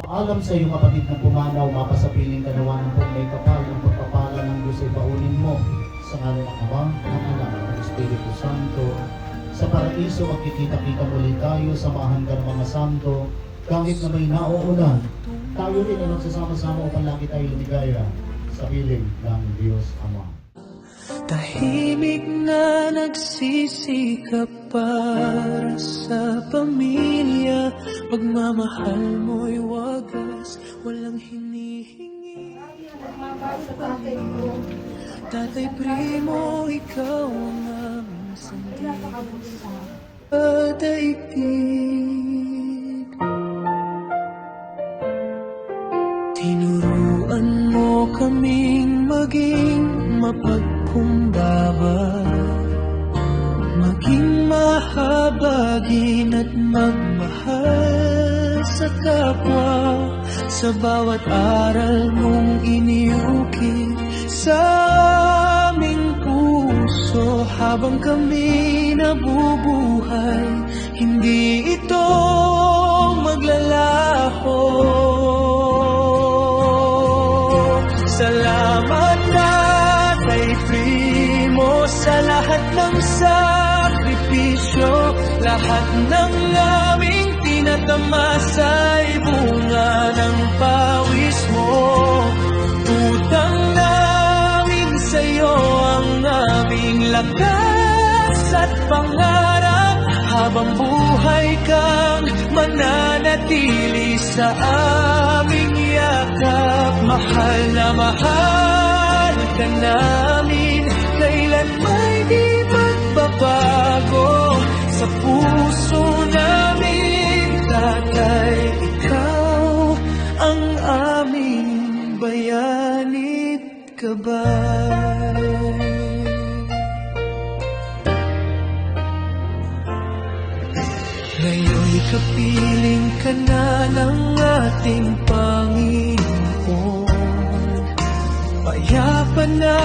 Alam sa iyo kapatid na pumanaw, mapasapiling kanawa ng may kapal, ang pagpapala ng Diyos ay baunin mo sa ngalan ng Ama, ng Anak, ng Espiritu Santo. Sa paraiso magkikita-kita muli tayo, samahan ka ng mga santo, kahit na may nauulan, tayo rin ay magsasama-sama upang lagi tayo lumigaya sa piling ng Diyos Ama. Tahimik na nagsisikap para sa pamilya, pagmamahal mo'y wagas, walang hinihingi. Tatay Primo, ikaw ang aming sandigan sa daigdig. Tinuruan mo kaming maging mapagkumbaba, maging mahabagin at magmahal sa kapwa. Sa bawat aral mong iniukit sa aming puso, habang kami nabubuhay, hindi ito maglalaho. Salamat Tatay Primo sa lahat ng sakripisyo, lahat ng aming tinatamasa ay bunga ng pawis mo. Utang namin sa'yo ang aming lakas at pangarap, habang buhay kang mananatili sa aming yakap. Mahal na mahal ka namin, kailan may di magbabago sa puso namin. Tatay, ikaw ang aming bayanit gabay. Ngayon'y kapiling ka na ng ating Panginoon. Payapa na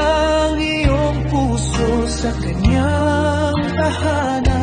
ang iyong puso sa kanyang tahanan.